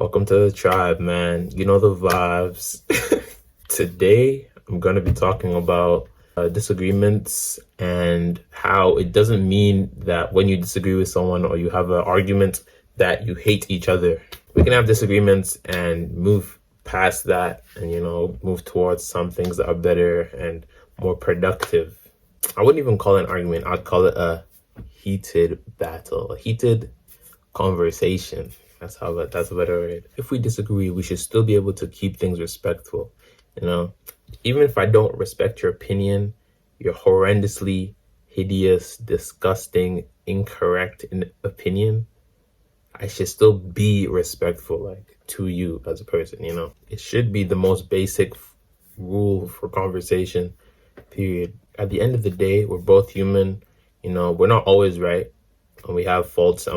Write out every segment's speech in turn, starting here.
Welcome to the tribe, man. You know the vibes. Today, I'm going to be talking about disagreements and how it doesn't mean that when you disagree with someone or you have an argument that you hate each other. We can have disagreements and move past that and, move towards some things that are better and more productive. I wouldn't even call it an argument. I'd call it a heated battle, a heated conversation. That's a better word. If we disagree, we should still be able to keep things respectful. Even if I don't respect your opinion, your horrendously hideous, disgusting, incorrect opinion, I should still be respectful, to you as a person. It should be the most basic rule for conversation, period. At the end of the day, we're both human. We're not always right, and we have faults.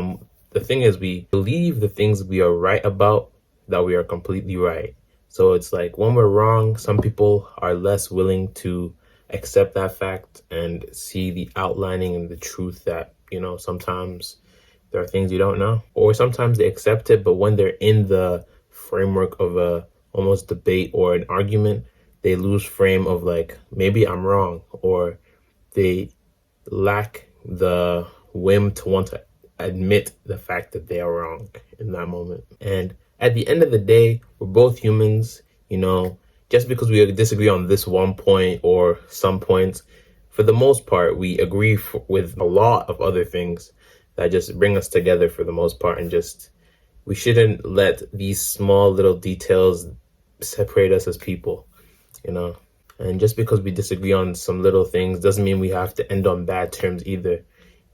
The thing is, we believe the things we are right about, that we are completely right. So it's like when we're wrong, some people are less willing to accept that fact and see the outlining and the truth that, sometimes there are things you don't know. Or sometimes they accept it, but when they're in the framework of a almost debate or an argument, they lose frame of maybe I'm wrong, or they lack the whim to want to admit the fact that they are wrong in that moment. And at the end of the day, we're both humans. Just because we disagree on this one point or some points, for the most part, we agree with a lot of other things that just bring us together for the most part. And we shouldn't let these small little details separate us as people, And just because we disagree on some little things doesn't mean we have to end on bad terms either.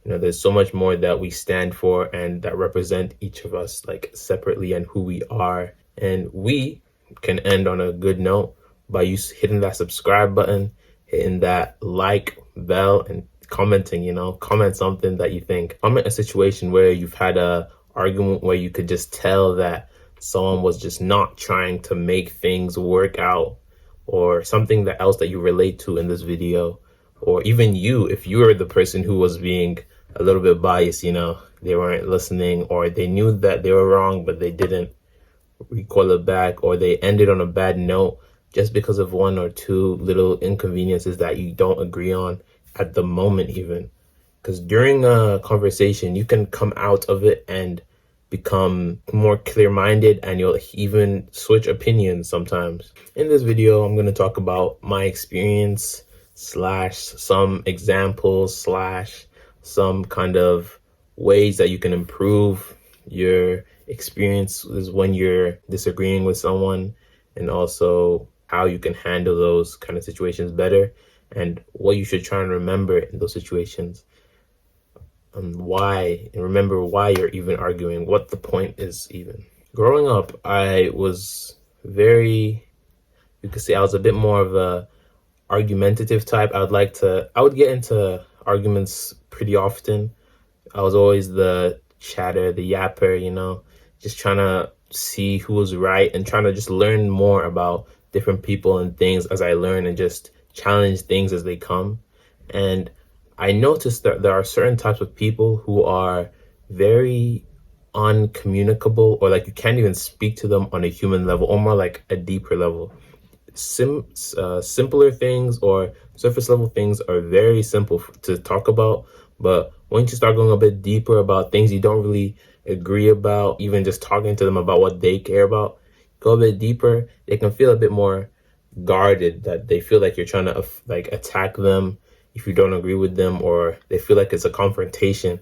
There's so much more that we stand for and that represent each of us separately and who we are. And we can end on a good note by you hitting that subscribe button, hitting that like bell, and commenting, comment something that you think. Comment a situation where you've had a argument where you could just tell that someone was just not trying to make things work out, or something else that you relate to in this video. Or even you, if you were the person who was being a little bit biased, they weren't listening, or they knew that they were wrong, but they didn't recall it back, or they ended on a bad note just because of one or two little inconveniences that you don't agree on at the moment even. Because during a conversation, you can come out of it and become more clear-minded, and you'll even switch opinions sometimes. In this video, I'm going to talk about my experience / some examples / some kind of ways that you can improve your experiences when you're disagreeing with someone, and also how you can handle those kind of situations better, and what you should try and remember in those situations, and remember why you're even arguing, what the point is even. Growing up, I was you could say I was a bit more of a argumentative type. I would get into arguments pretty often. I was always the chatter, the yapper, just trying to see who was right and trying to just learn more about different people and things as I learn, and just challenge things as they come. And I noticed that there are certain types of people who are very uncommunicable, or you can't even speak to them on a human level, or more like a deeper level. Simpler things or surface level things are very simple to talk about, but once you start going a bit deeper about things you don't really agree about, even just talking to them about what they care about, go a bit deeper, they can feel a bit more guarded, that they feel like you're trying to attack them if you don't agree with them, or they feel like it's a confrontation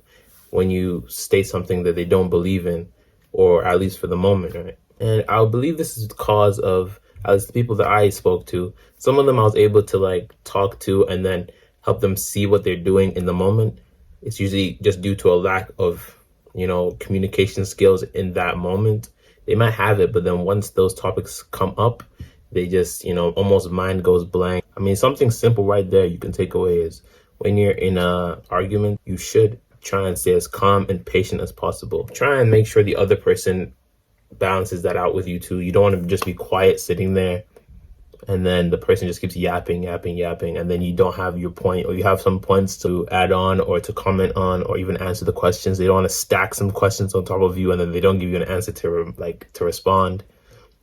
when you state something that they don't believe in, or at least for the moment, right? And I believe this is the cause of, at least the people that I spoke to, some of them I was able to talk to and then help them see what they're doing in the moment. It's usually just due to a lack of, communication skills in that moment. They might have it, but then once those topics come up, they just, almost mind goes blank. I mean, something simple right there you can take away is, when you're in a argument, you should try and stay as calm and patient as possible. Try and make sure the other person balances that out with you too. You don't want to just be quiet sitting there and then the person just keeps yapping, and then you don't have your point, or you have some points to add on or to comment on or even answer the questions. They don't want to stack some questions on top of you, and then they don't give you an answer to respond.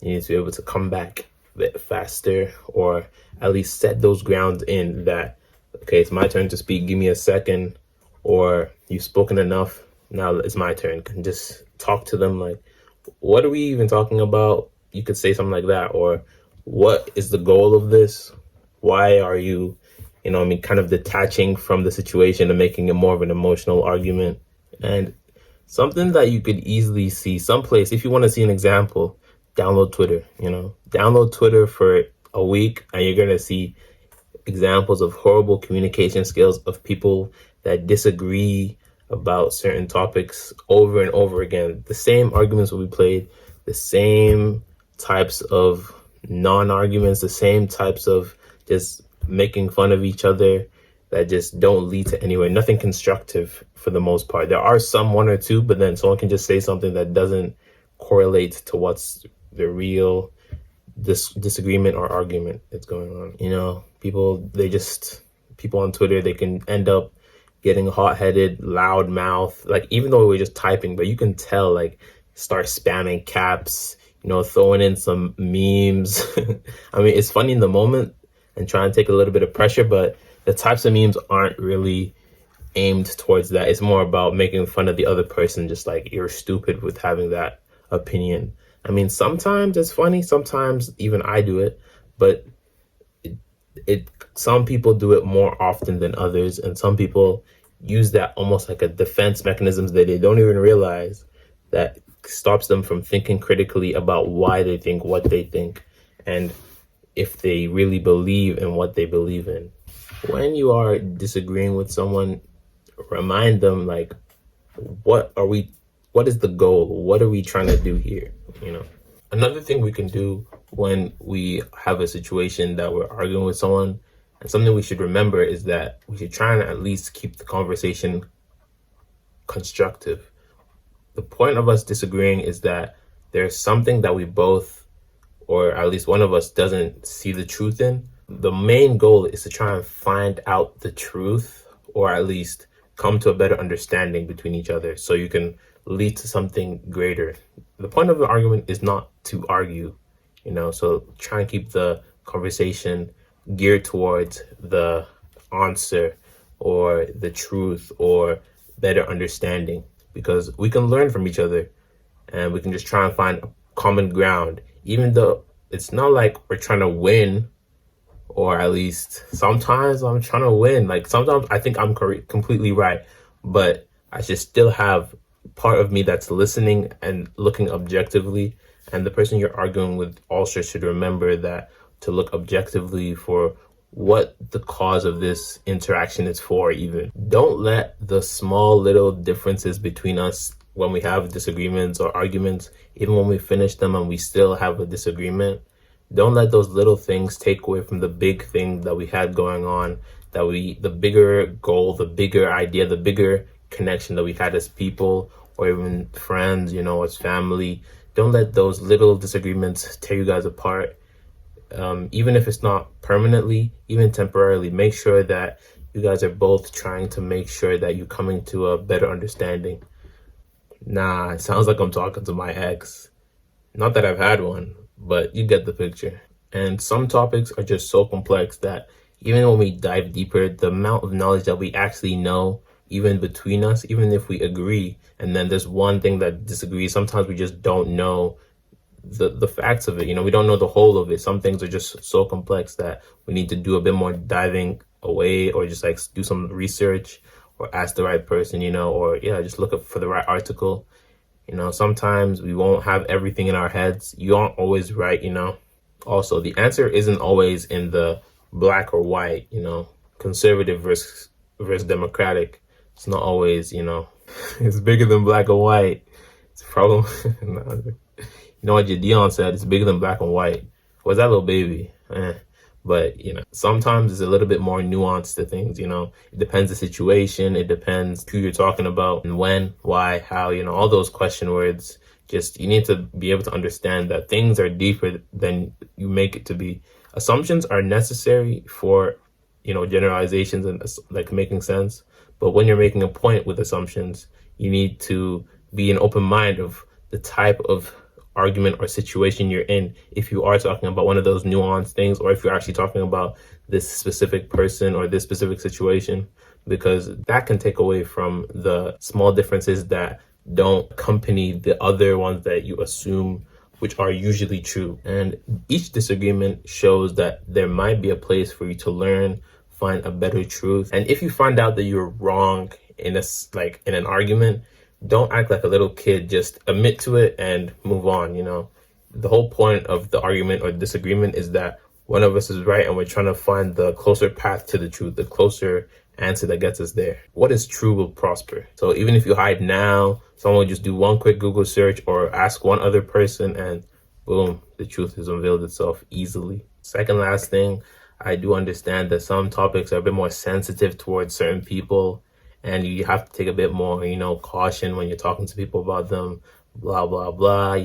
You need to be able to come back a bit faster, or at least set those grounds in that, okay, it's my turn to speak, give me a second, or you've spoken enough, now it's my turn. Can just talk to them like, what are we even talking about? You could say something like that, or what is the goal of this? Why are you, kind of detaching from the situation and making it more of an emotional argument? And something that you could easily see someplace, if you want to see an example, download Twitter. Download Twitter for a week, and you're going to see examples of horrible communication skills of people that disagree about certain topics over and over again. The same arguments will be played, the same types of non-arguments, the same types of just making fun of each other that just don't lead to anywhere. Nothing constructive for the most part. There are some, one or two, but then someone can just say something that doesn't correlate to what's the real disagreement or argument that's going on. People on Twitter, they can end up getting hot-headed, loud mouth, like even though we're just typing, but you can tell, like, start spamming caps, throwing in some memes. I mean, it's funny in the moment and try and take a little bit of pressure, but the types of memes aren't really aimed towards that. It's more about making fun of the other person, just like, you're stupid with having that opinion. I mean, sometimes it's funny, sometimes even I do it, but some people do it more often than others, and some people use that almost like a defense mechanism that they don't even realize, that stops them from thinking critically about why they think what they think and if they really believe in what they believe in. When you are disagreeing with someone, remind them, like, what is the goal? What are we trying to do here? Another thing we can do when we have a situation that we're arguing with someone, and something we should remember, is that we should try and at least keep the conversation constructive. The point of us disagreeing is that there's something that we both, or at least one of us, doesn't see the truth in. The main goal is to try and find out the truth, or at least come to a better understanding between each other, so you can lead to something greater. The point of the argument is not to argue, so try and keep the conversation geared towards the answer or the truth or better understanding, because we can learn from each other and we can just try and find a common ground, even though it's not like we're trying to win, or at least sometimes I'm trying to win. Like, sometimes I think I'm completely right, but I should still have part of me that's listening and looking objectively, and the person you're arguing with also should remember that, to look objectively for what the cause of this interaction is for. Even don't let the small little differences between us, when we have disagreements or arguments, even when we finish them and we still have a disagreement, don't let those little things take away from the big thing that we had going on, the bigger goal, the bigger idea, the bigger connection that we had as people, or even friends, as family. Don't let those little disagreements tear you guys apart. Even if it's not permanently, even temporarily, make sure that you guys are both trying to make sure that you're coming to a better understanding. Nah, it sounds like I'm talking to my ex. Not that I've had one, but you get the picture. And some topics are just so complex that even when we dive deeper, the amount of knowledge that we actually know, even between us, even if we agree, and then there's one thing that disagrees, sometimes we just don't know the facts of it. We don't know the whole of it. Some things are just so complex that we need to do a bit more diving away, or just like do some research, or ask the right person, or just look up for the right article. Sometimes we won't have everything in our heads. You aren't always right. Also, the answer isn't always in the black or white, conservative versus democratic. It's not always, it's bigger than black and white. It's a problem. You know what Dion said? It's bigger than black and white. Was that little baby? But, sometimes it's a little bit more nuanced to things, It depends the situation. It depends who you're talking about, and when, why, how, all those question words. Just, you need to be able to understand that things are deeper than you make it to be. Assumptions are necessary for, generalizations and like making sense. But when you're making a point with assumptions, you need to be an open mind of the type of argument or situation you're in. If you are talking about one of those nuanced things, or if you're actually talking about this specific person or this specific situation, because that can take away from the small differences that don't accompany the other ones that you assume, which are usually true. And each disagreement shows that there might be a place for you to learn, find a better truth. And if you find out that you're wrong in an argument, don't act like a little kid. Just admit to it and move on. The whole point of the argument or disagreement is that one of us is right and we're trying to find the closer path to the truth, the closer answer that gets us there. What is true will prosper. So even if you hide now, someone will just do one quick Google search or ask one other person, and boom, the truth has unveiled itself easily. Second last thing, I do understand that some topics are a bit more sensitive towards certain people, and you have to take a bit more, caution when you're talking to people about them, blah, blah, blah,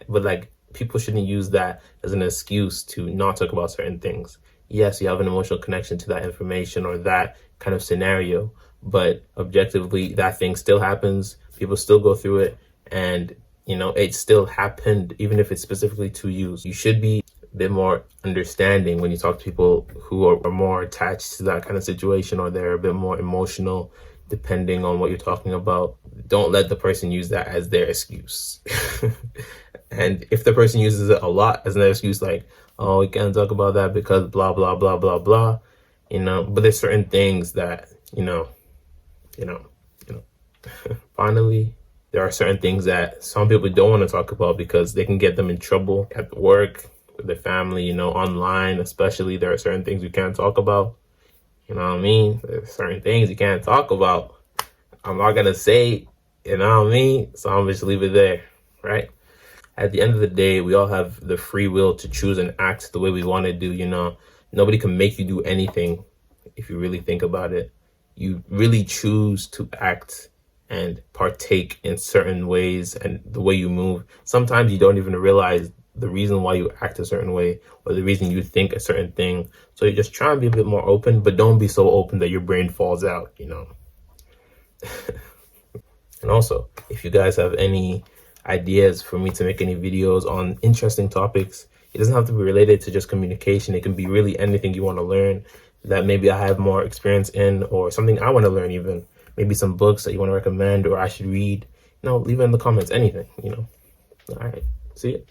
But people shouldn't use that as an excuse to not talk about certain things. Yes, you have an emotional connection to that information or that kind of scenario, but objectively, that thing still happens. People still go through it, and it still happened, even if it's specifically to you. You should be a bit more understanding when you talk to people who are more attached to that kind of situation, or they're a bit more emotional, depending on what you're talking about. Don't let the person use that as their excuse. And if the person uses it a lot as an excuse, like, oh, we can't talk about that because blah, blah, blah, blah, blah, but there's certain things that, finally, there are certain things that some people don't want to talk about because they can get them in trouble at work, with their family, online, especially. There are certain things you can't talk about. You know what I mean? There's certain things you can't talk about. I'm not going to say, you know what I mean? So I'm just leave it there, right? At the end of the day, we all have the free will to choose and act the way we want to do. Nobody can make you do anything. If you really think about it, you really choose to act and partake in certain ways and the way you move. Sometimes you don't even realize the reason why you act a certain way or the reason you think a certain thing. So you just try and be a bit more open, but don't be so open that your brain falls out, And also, if you guys have any ideas for me to make any videos on interesting topics, it doesn't have to be related to just communication. It can be really anything you want to learn that maybe I have more experience in, or something I want to learn even. Maybe some books that you want to recommend or I should read. Leave it in the comments, anything, All right, see you.